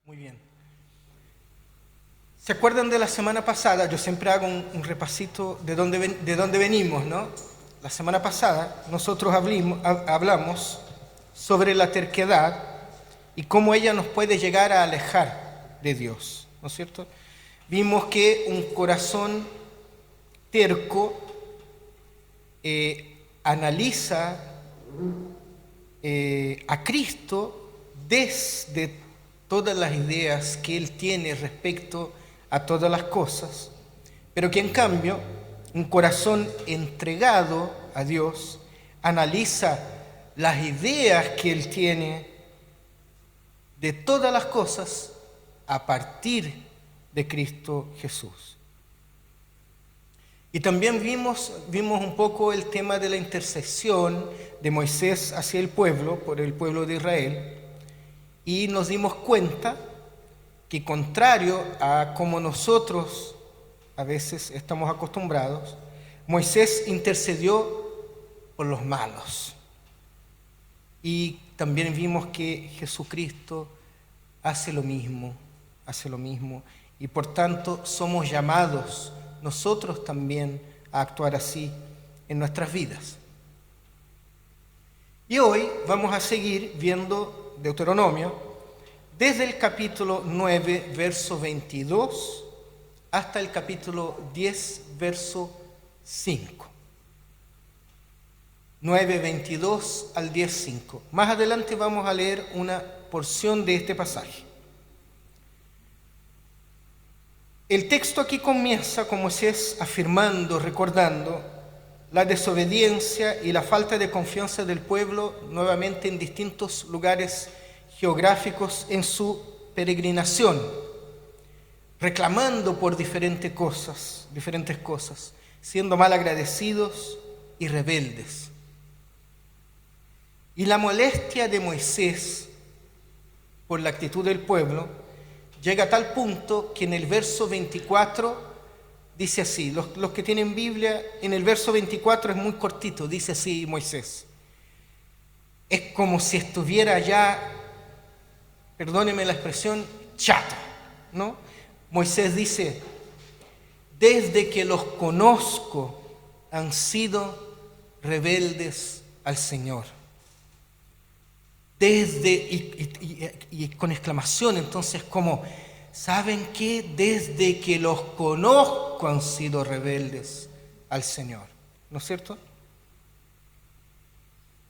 Muy bien. ¿Se acuerdan de la semana pasada? Yo siempre hago un repasito de dónde venimos, ¿no? La semana pasada nosotros hablamos sobre la terquedad y cómo ella nos puede llegar a alejar de Dios, ¿no es cierto? Vimos que un corazón terco analiza a Cristo desde todas las ideas que Él tiene respecto a todas las cosas, pero que en cambio un corazón entregado a Dios analiza las ideas que Él tiene de todas las cosas a partir de Cristo Jesús. Y también vimos un poco el tema de la intercesión de Moisés hacia el pueblo, por el pueblo de Israel, y nos dimos cuenta que contrario a como nosotros a veces estamos acostumbrados, Moisés intercedió por los malos. Y también vimos que Jesucristo hace lo mismo, y por tanto somos llamados nosotros también a actuar así en nuestras vidas. Y hoy vamos a seguir viendo Deuteronomio desde el capítulo 9, verso 22, hasta el capítulo 10, verso 5. 9, 22 al 10, 5. Más adelante vamos a leer una porción de este pasaje. El texto aquí comienza con Moisés afirmando, recordando la desobediencia y la falta de confianza del pueblo nuevamente en distintos lugares geográficos en su peregrinación, reclamando por diferentes cosas, siendo mal agradecidos y rebeldes. Y la molestia de Moisés por la actitud del pueblo llega a tal punto que en el verso 24 dice así, los que tienen Biblia, en el verso 24 es muy cortito, dice así Moisés. Es como si estuviera ya, perdónenme la expresión, chato, ¿no? Moisés dice, desde que los conozco han sido rebeldes al Señor. Y con exclamación, entonces como, ¿saben qué? Desde que los conozco han sido rebeldes al Señor, ¿no es cierto?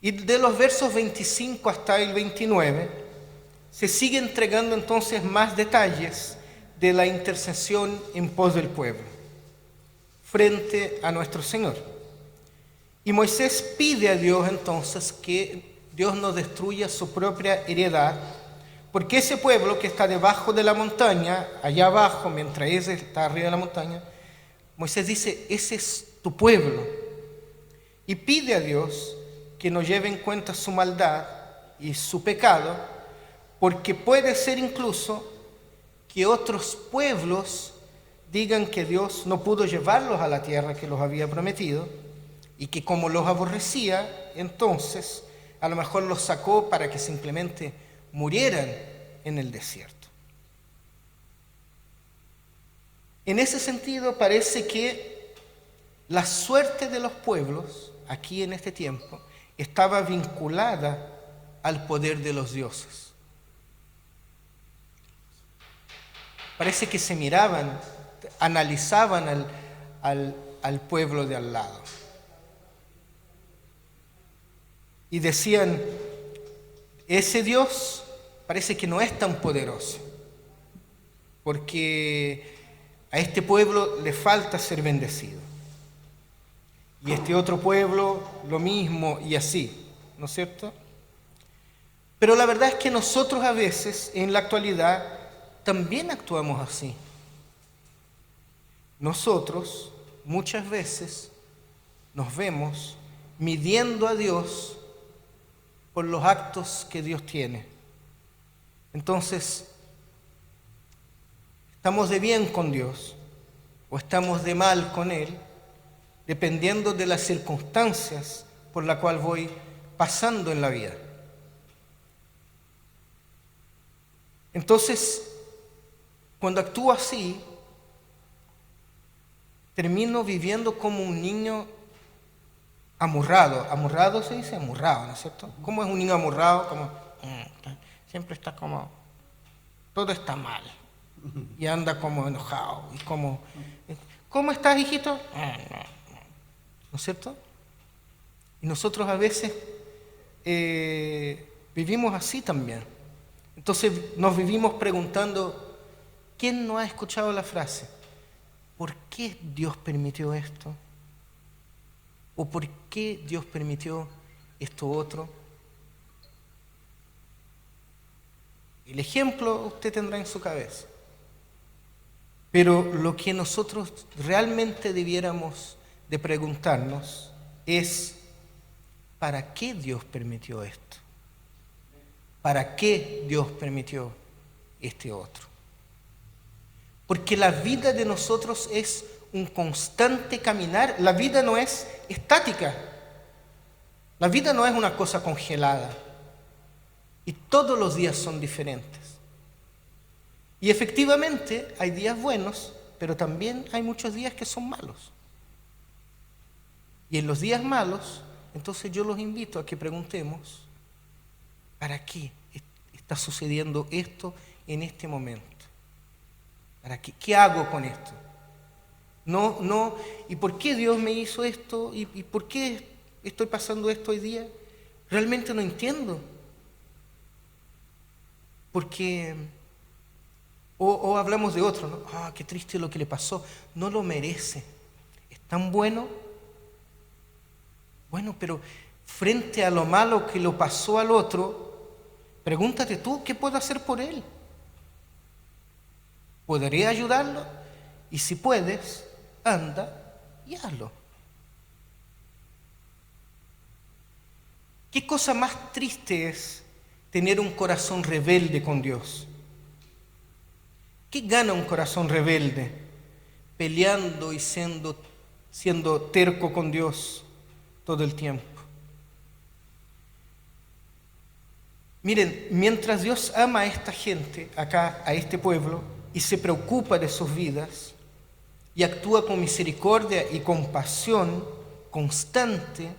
Y de los versos 25 hasta el 29 se sigue entregando entonces más detalles de la intercesión en pos del pueblo frente a nuestro Señor. Y Moisés pide a Dios entonces que Dios no destruya su propia heredad, porque ese pueblo que está debajo de la montaña, allá abajo, mientras ese está arriba de la montaña, Moisés dice, ese es tu pueblo. Y pide a Dios que no lleve en cuenta su maldad y su pecado, porque puede ser incluso que otros pueblos digan que Dios no pudo llevarlos a la tierra que los había prometido, y que como los aborrecía, entonces a lo mejor los sacó para que simplemente murieran en el desierto. En ese sentido, parece que la suerte de los pueblos, aquí en este tiempo, estaba vinculada al poder de los dioses. Parece que se miraban, analizaban al pueblo de al lado. Y decían, ese Dios parece que no es tan poderoso, porque a este pueblo le falta ser bendecido. Y este otro pueblo lo mismo y así, ¿no es cierto? Pero la verdad es que nosotros a veces, en la actualidad, también actuamos así. Nosotros muchas veces nos vemos midiendo a Dios por los actos que Dios tiene. Entonces, ¿estamos de bien con Dios o estamos de mal con Él? Dependiendo de las circunstancias por las cuales voy pasando en la vida. Entonces, cuando actúo así, termino viviendo como un niño amurrado. Amurrado se dice amurrado, ¿no es cierto? ¿Cómo es un niño amurrado? Como siempre está como, todo está mal. Y anda como enojado. Y como, ¿cómo estás, hijito? ¿No es cierto? Y nosotros a veces vivimos así también. Entonces nos vivimos preguntando, ¿quién no ha escuchado la frase? ¿Por qué Dios permitió esto? ¿O por qué Dios permitió esto otro? El ejemplo usted tendrá en su cabeza. Pero lo que nosotros realmente debiéramos de preguntarnos es, ¿para qué Dios permitió esto? ¿Para qué Dios permitió este otro? Porque la vida de nosotros es un constante caminar. La vida no es estática. La vida no es una cosa congelada. Y todos los días son diferentes. Y efectivamente hay días buenos, pero también hay muchos días que son malos. Y en los días malos, entonces yo los invito a que preguntemos, ¿para qué está sucediendo esto en este momento? ¿Para qué? ¿Qué hago con esto? ¿Y por qué Dios me hizo esto? ¿Y por qué estoy pasando esto hoy día? Realmente no entiendo. Porque, o hablamos de otro, ¿no? Qué triste lo que le pasó. No lo merece. ¿Es tan bueno? Bueno, pero frente a lo malo que lo pasó al otro, pregúntate tú, ¿qué puedo hacer por él? ¿Podría ayudarlo? Y si puedes, anda y hazlo. ¿Qué cosa más triste es tener un corazón rebelde con Dios? ¿Qué gana un corazón rebelde peleando y siendo terco con Dios todo el tiempo? Miren, mientras Dios ama a esta gente, acá, a este pueblo, y se preocupa de sus vidas, y actúa con misericordia y compasión constante,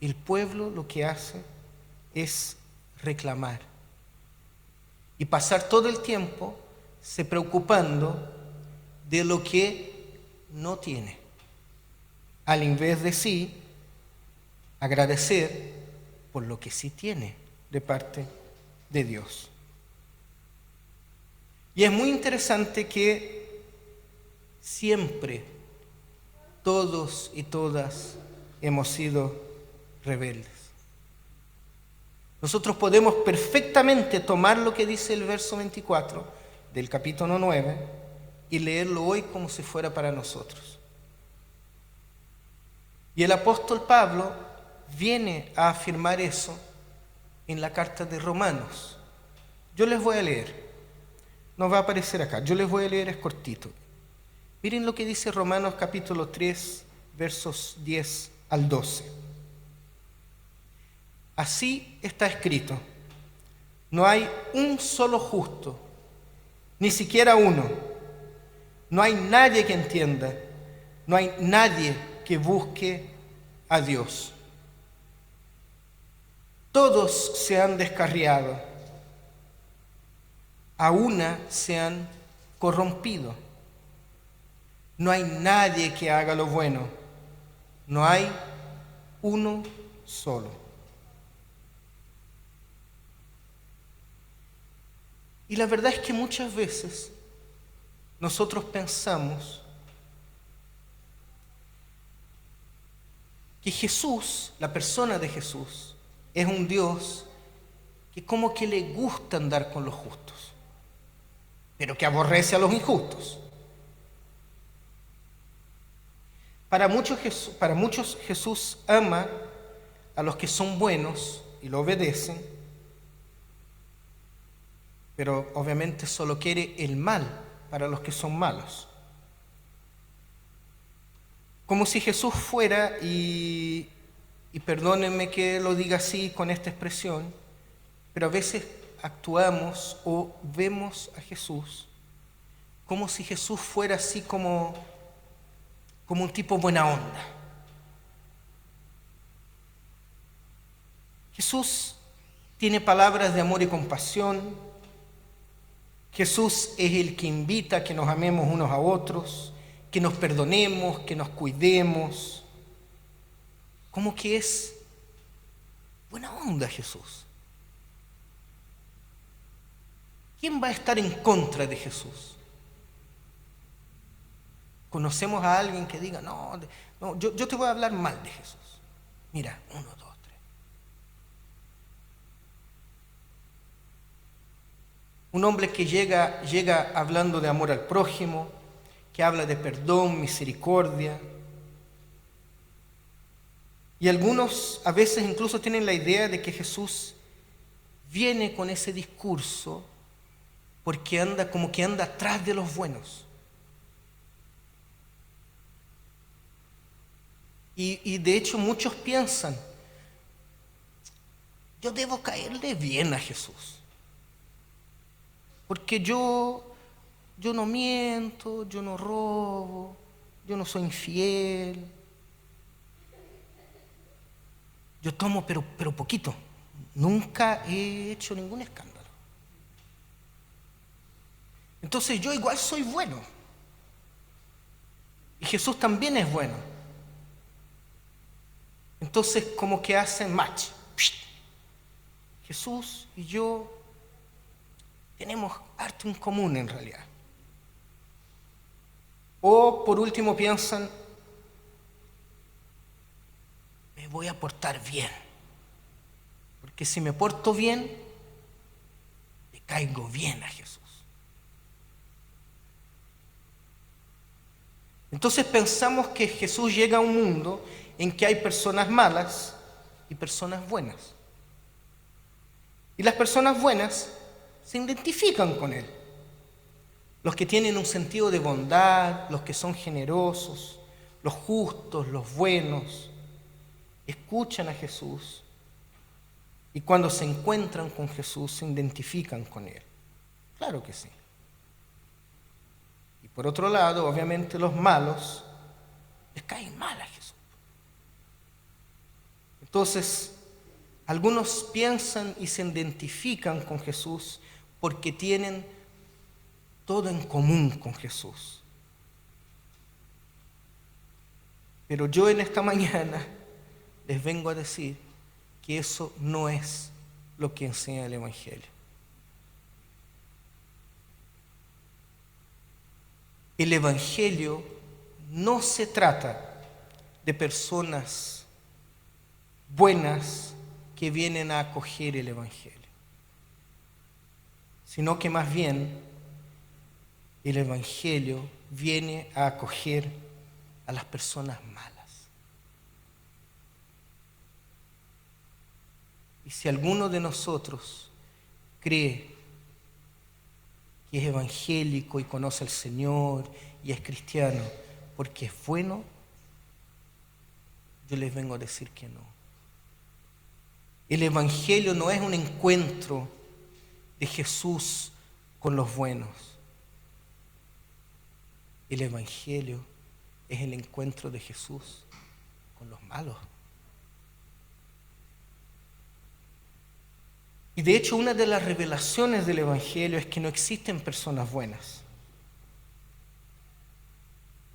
el pueblo lo que hace es reclamar y pasar todo el tiempo se preocupando de lo que no tiene, al invés de sí agradecer por lo que sí tiene de parte de Dios. Y es muy interesante que siempre todos y todas hemos sido rebeldes. Nosotros podemos perfectamente tomar lo que dice el verso 24 del capítulo 9 y leerlo hoy como si fuera para nosotros. Y el apóstol Pablo viene a afirmar eso en la carta de Romanos. Yo les voy a leer. No va a aparecer acá. Yo les voy a leer, es cortito. Miren lo que dice Romanos capítulo 3, versos 10 al 12. Así está escrito: no hay un solo justo, ni siquiera uno. No hay nadie que entienda, no hay nadie que busque a Dios. Todos se han descarriado, a una se han corrompido. No hay nadie que haga lo bueno, no hay uno solo. Y la verdad es que muchas veces nosotros pensamos que Jesús, la persona de Jesús, es un Dios que como que le gusta andar con los justos, pero que aborrece a los injustos. Para muchos Jesús ama a los que son buenos y lo obedecen, pero obviamente solo quiere el mal para los que son malos. Como si Jesús fuera, y perdónenme que lo diga así con esta expresión, pero a veces actuamos o vemos a Jesús como si Jesús fuera así como un tipo buena onda. Jesús tiene palabras de amor y compasión. Jesús es el que invita a que nos amemos unos a otros, que nos perdonemos, que nos cuidemos. Como que es buena onda Jesús. ¿Quién va a estar en contra de Jesús? Conocemos a alguien que diga, no, yo te voy a hablar mal de Jesús. Mira, 1, 2, 3. Un hombre que llega hablando de amor al prójimo, que habla de perdón, misericordia. Y algunos a veces incluso tienen la idea de que Jesús viene con ese discurso porque anda atrás de los buenos. Y de hecho muchos piensan, yo debo caerle bien a Jesús. Porque yo no miento, yo no robo, yo no soy infiel. Yo tomo pero poquito. Nunca he hecho ningún escándalo. Entonces yo igual soy bueno. Y Jesús también es bueno. Entonces como que hacen match. Jesús y yo tenemos harto en común en realidad. O por último piensan, me voy a portar bien. Porque si me porto bien, le caigo bien a Jesús. Entonces pensamos que Jesús llega a un mundo en que hay personas malas y personas buenas. Y las personas buenas se identifican con Él. Los que tienen un sentido de bondad, los que son generosos, los justos, los buenos, escuchan a Jesús y cuando se encuentran con Jesús se identifican con Él. Claro que sí. Y por otro lado, obviamente los malos les caen mal a Jesús. Entonces, algunos piensan y se identifican con Jesús porque tienen todo en común con Jesús. Pero yo en esta mañana les vengo a decir que eso no es lo que enseña el Evangelio. El Evangelio no se trata de personas buenas que vienen a acoger el Evangelio, sino que más bien el Evangelio viene a acoger a las personas malas. Y si alguno de nosotros cree que es evangélico y conoce al Señor y es cristiano porque es bueno, yo les vengo a decir que no. El Evangelio no es un encuentro de Jesús con los buenos. El Evangelio es el encuentro de Jesús con los malos. Y de hecho, una de las revelaciones del Evangelio es que no existen personas buenas.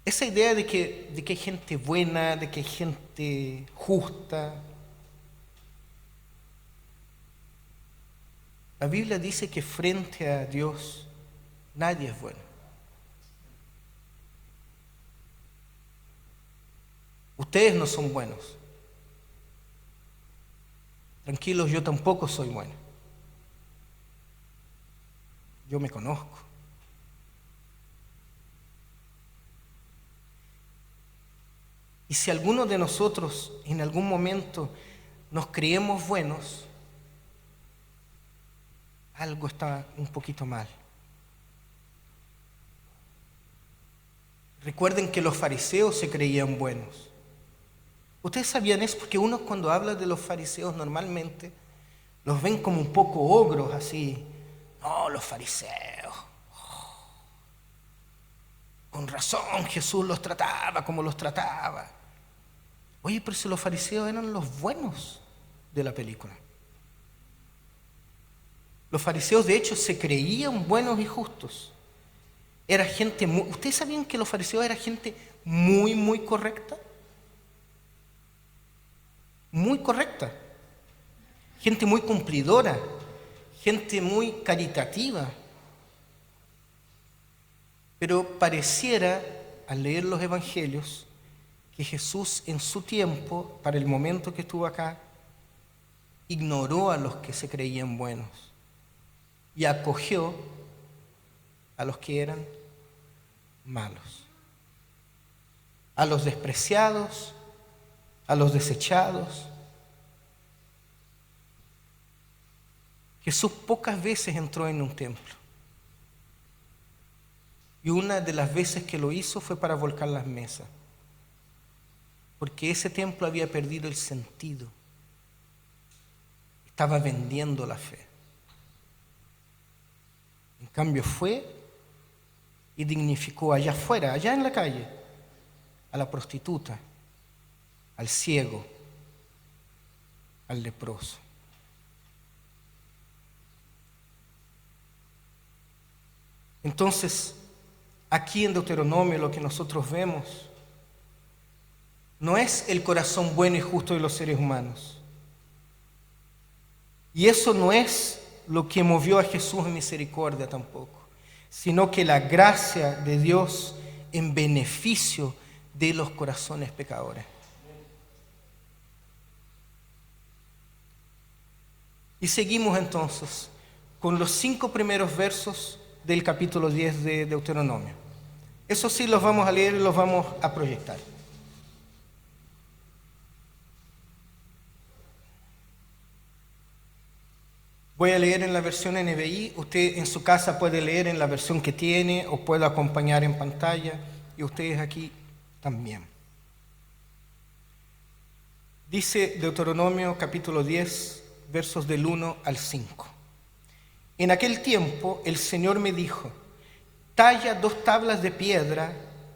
Esa idea de que hay gente buena, de que hay gente justa. La Biblia dice que frente a Dios nadie es bueno. Ustedes no son buenos. Tranquilos, yo tampoco soy bueno. Yo me conozco. Y si alguno de nosotros en algún momento nos creemos buenos, algo está un poquito mal. Recuerden que los fariseos se creían buenos. ¿Ustedes sabían eso? Porque uno cuando habla de los fariseos normalmente Los ven como un poco ogros así. No, los fariseos. Con razón Jesús los trataba como los trataba. Oye, pero si los fariseos eran los buenos de la película. Los fariseos de hecho se creían buenos y justos. Era gente muy... ¿Ustedes sabían que los fariseos eran gente muy, muy correcta? Muy correcta. Gente muy cumplidora. Gente muy caritativa. Pero pareciera, al leer los evangelios, que Jesús en su tiempo, para el momento que estuvo acá, ignoró a los que se creían buenos y acogió a los que eran malos, a los despreciados, a los desechados. Jesús pocas veces entró en un templo. Y una de las veces que lo hizo fue para volcar las mesas. Porque ese templo había perdido el sentido. Estaba vendiendo la fe. En cambio fue y dignificó allá afuera, allá en la calle, a la prostituta, al ciego, al leproso. Entonces, aquí en Deuteronomio lo que nosotros vemos no es el corazón bueno y justo de los seres humanos. Y eso no es lo que movió a Jesús en misericordia tampoco, sino que la gracia de Dios en beneficio de los corazones pecadores. Y seguimos entonces con los 5 primeros versos del capítulo 10 de Deuteronomio. Eso sí los vamos a leer y los vamos a proyectar. Voy a leer en la versión NBI, usted en su casa puede leer en la versión que tiene o puede acompañar en pantalla y ustedes aquí también. Dice Deuteronomio capítulo 10, versos del 1 al 5. En aquel tiempo el Señor me dijo, talla 2 tablas de piedra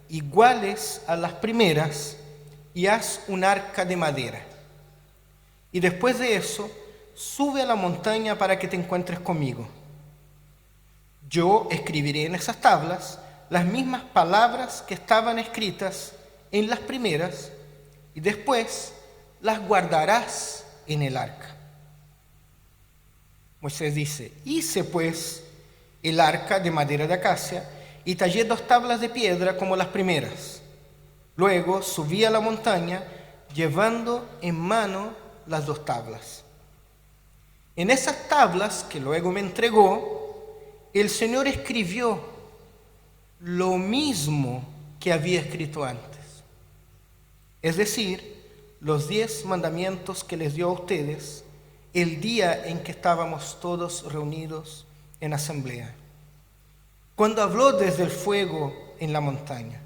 iguales a las primeras y haz un arca de madera. Y después de eso, sube a la montaña para que te encuentres conmigo. Yo escribiré en esas tablas las mismas palabras que estaban escritas en las primeras y después las guardarás en el arca. Moisés dice, hice pues el arca de madera de acacia y tallé 2 tablas de piedra como las primeras. Luego subí a la montaña llevando en mano las 2 tablas. En esas tablas que luego me entregó, el Señor escribió lo mismo que había escrito antes. Es decir, los 10 mandamientos que les dio a ustedes el día en que estábamos todos reunidos en asamblea. Cuando habló desde el fuego en la montaña.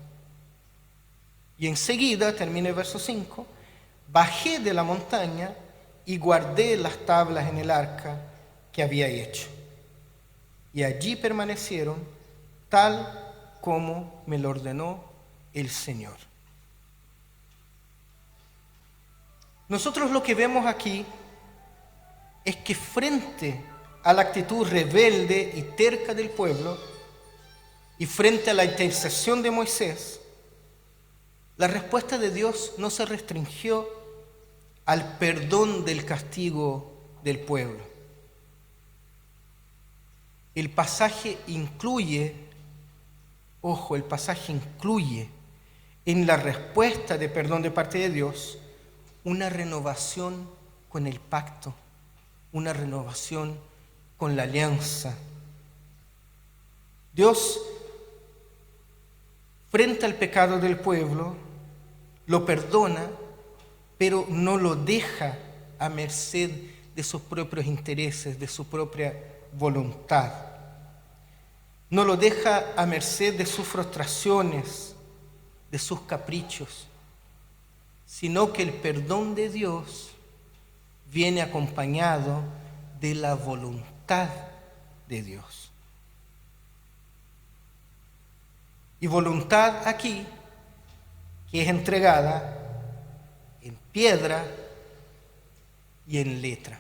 Y enseguida, termina el verso 5, bajé de la montaña y guardé las tablas en el arca que había hecho. Y allí permanecieron tal como me lo ordenó el Señor. Nosotros lo que vemos aquí es que frente a la actitud rebelde y terca del pueblo y frente a la intercesión de Moisés, la respuesta de Dios no se restringió al perdón del castigo del pueblo. El pasaje incluye, ojo, el pasaje incluye en la respuesta de perdón de parte de Dios una renovación con el pacto, una renovación con la alianza. Dios, frente al pecado del pueblo, lo perdona, pero no lo deja a merced de sus propios intereses, de su propia voluntad. No lo deja a merced de sus frustraciones, de sus caprichos, sino que el perdón de Dios viene acompañado de la voluntad de Dios. Y voluntad aquí, que es entregada en piedra y en letra.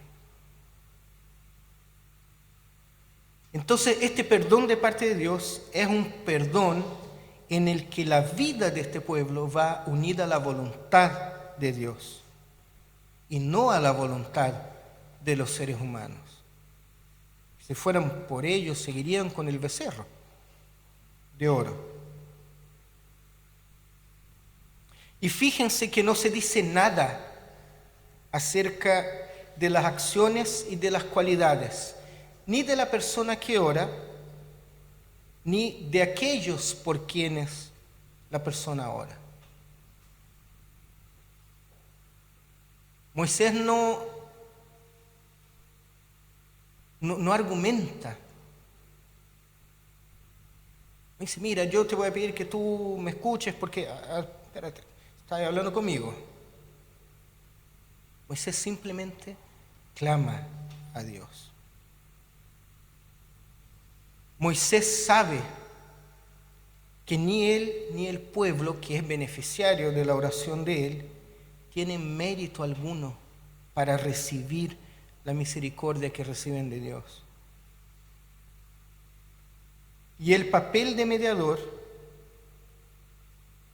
Entonces, este perdón de parte de Dios es un perdón en el que la vida de este pueblo va unida a la voluntad de Dios y no a la voluntad de los seres humanos. Si fueran por ellos, seguirían con el becerro de oro. Y fíjense que no se dice nada acerca de las acciones y de las cualidades, ni de la persona que ora, ni de aquellos por quienes la persona ora. Moisés no argumenta. Dice, mira, yo te voy a pedir que tú me escuches porque, espérate, estás hablando conmigo. Moisés simplemente clama a Dios. Moisés sabe que ni él ni el pueblo, que es beneficiario de la oración de él, tienen mérito alguno para recibir la misericordia que reciben de Dios. Y el papel de mediador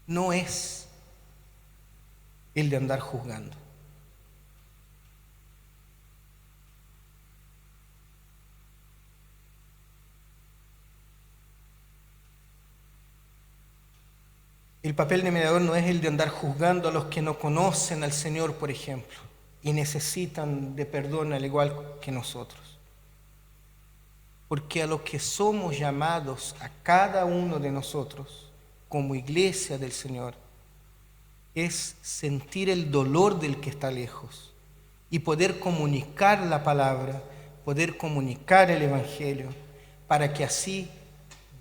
no es el de andar juzgando. El papel de mediador no es el de andar juzgando a los que no conocen al Señor, por ejemplo, y necesitan de perdón al igual que nosotros. Porque a lo que somos llamados a cada uno de nosotros, como iglesia del Señor, es sentir el dolor del que está lejos y poder comunicar la palabra, poder comunicar el Evangelio, para que así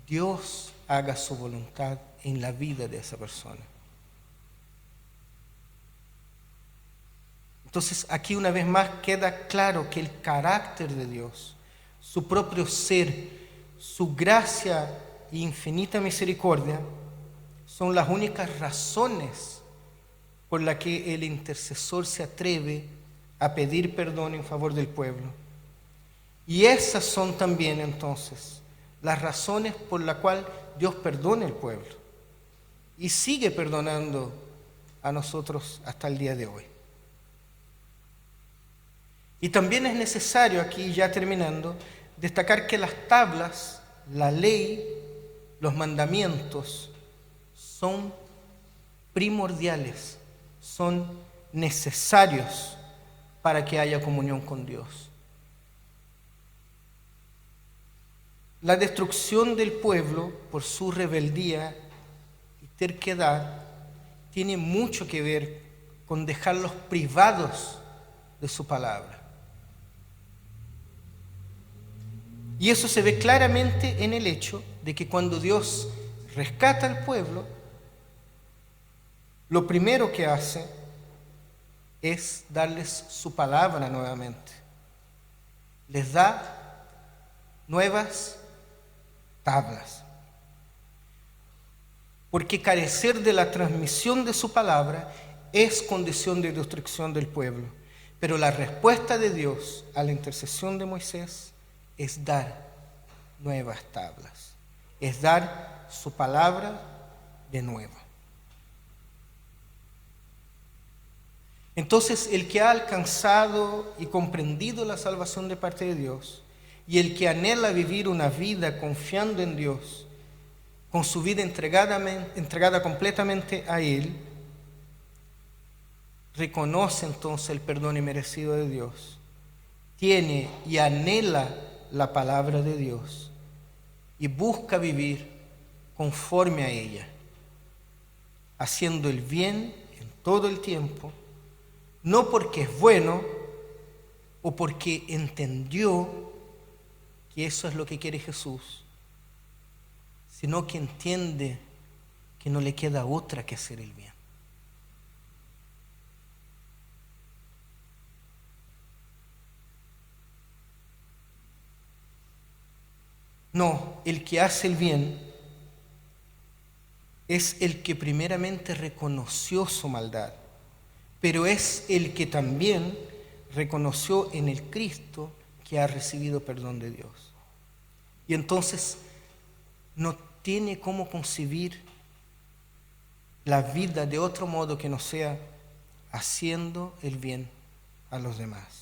Dios haga su voluntad en la vida de esa persona. Entonces, aquí una vez más queda claro que el carácter de Dios, su propio ser, su gracia e infinita misericordia son las únicas razones por las que el intercesor se atreve a pedir perdón en favor del pueblo. Y esas son también entonces las razones por las cuales Dios perdona al pueblo y sigue perdonando a nosotros hasta el día de hoy. Y también es necesario, aquí ya terminando, destacar que las tablas, la ley, los mandamientos son primordiales, son necesarios para que haya comunión con Dios. La destrucción del pueblo por su rebeldía y terquedad tiene mucho que ver con dejarlos privados de su palabra. Y eso se ve claramente en el hecho de que cuando Dios rescata al pueblo, lo primero que hace es darles su palabra nuevamente. Les da nuevas tablas. Porque carecer de la transmisión de su palabra es condición de destrucción del pueblo. Pero la respuesta de Dios a la intercesión de Moisés es dar nuevas tablas, es dar su palabra de nuevo. Entonces, el que ha alcanzado y comprendido la salvación de parte de Dios y el que anhela vivir una vida confiando en Dios, con su vida entregada completamente a Él, reconoce entonces el perdón inmerecido de Dios, tiene y anhela la palabra de Dios y busca vivir conforme a ella, haciendo el bien en todo el tiempo, no porque es bueno o porque entendió que eso es lo que quiere Jesús, sino que entiende que no le queda otra que hacer el bien. No, el que hace el bien es el que primeramente reconoció su maldad, pero es el que también reconoció en el Cristo que ha recibido perdón de Dios. Y entonces no tiene cómo concebir la vida de otro modo que no sea haciendo el bien a los demás.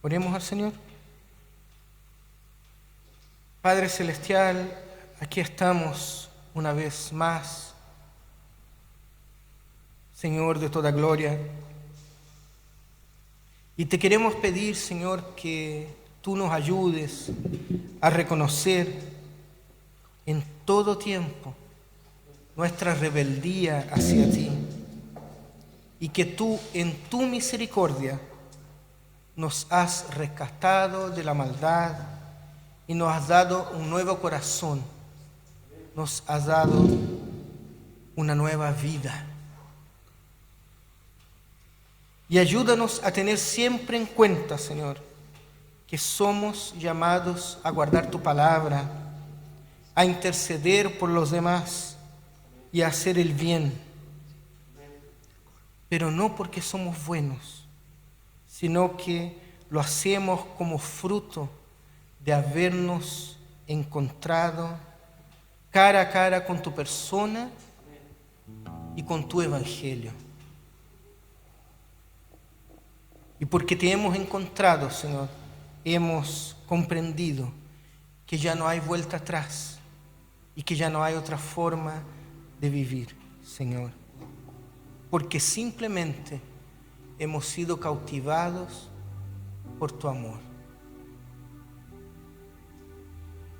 Oremos al Señor. Padre Celestial, aquí estamos una vez más, Señor de toda gloria, y te queremos pedir, Señor, que tú nos ayudes a reconocer en todo tiempo nuestra rebeldía hacia ti, y que tú en tu misericordia nos has rescatado de la maldad y nos has dado un nuevo corazón, nos has dado una nueva vida. Y ayúdanos a tener siempre en cuenta, Señor, que somos llamados a guardar tu palabra, a interceder por los demás y a hacer el bien, pero no porque somos buenos, sino que lo hacemos como fruto de habernos encontrado cara a cara con tu persona y con tu evangelio. Y porque te hemos encontrado, Señor, hemos comprendido que ya no hay vuelta atrás y que ya no hay otra forma de vivir, Señor. Porque simplemente hemos sido cautivados por tu amor.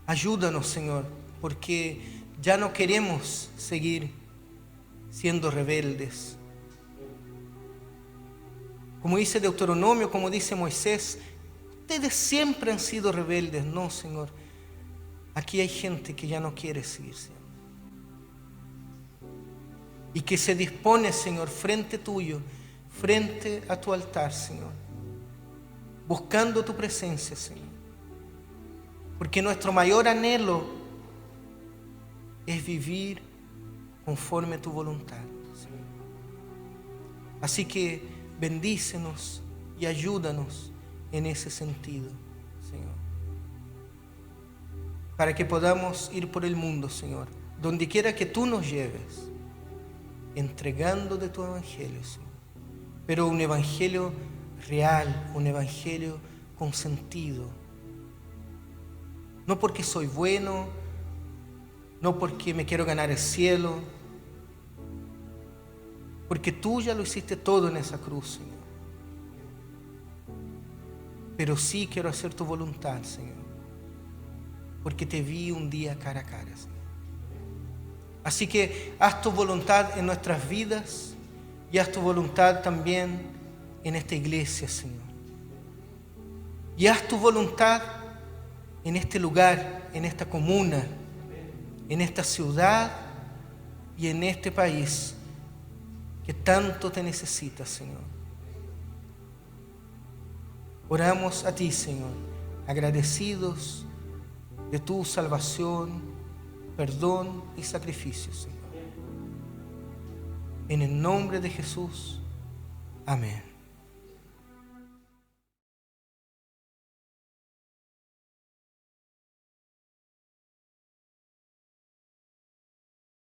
Ayúdanos, Señor, porque ya no queremos seguir siendo rebeldes. Como dice Deuteronomio, como dice Moisés, ustedes siempre han sido rebeldes. No, Señor, aquí hay gente que ya no quiere seguir siendo. Y que se dispone, Señor, frente tuyo, frente a tu altar, Señor, buscando tu presencia, Señor. Porque nuestro mayor anhelo es vivir conforme a tu voluntad, Señor. Así que bendícenos y ayúdanos en ese sentido, Señor. Para que podamos ir por el mundo, Señor, donde quiera que tú nos lleves, entregando de tu evangelio, Señor. Pero un evangelio real, un evangelio con sentido. No porque soy bueno, no porque me quiero ganar el cielo, porque tú ya lo hiciste todo en esa cruz, Señor. Pero sí quiero hacer tu voluntad, Señor, porque te vi un día cara a cara, Señor. Así que haz tu voluntad en nuestras vidas y haz tu voluntad también en esta iglesia, Señor. Y haz tu voluntad en este lugar, en esta comuna, en esta ciudad y en este país que tanto te necesita, Señor. Oramos a ti, Señor, agradecidos de tu salvación, perdón y sacrificio, Señor. En el nombre de Jesús, amén.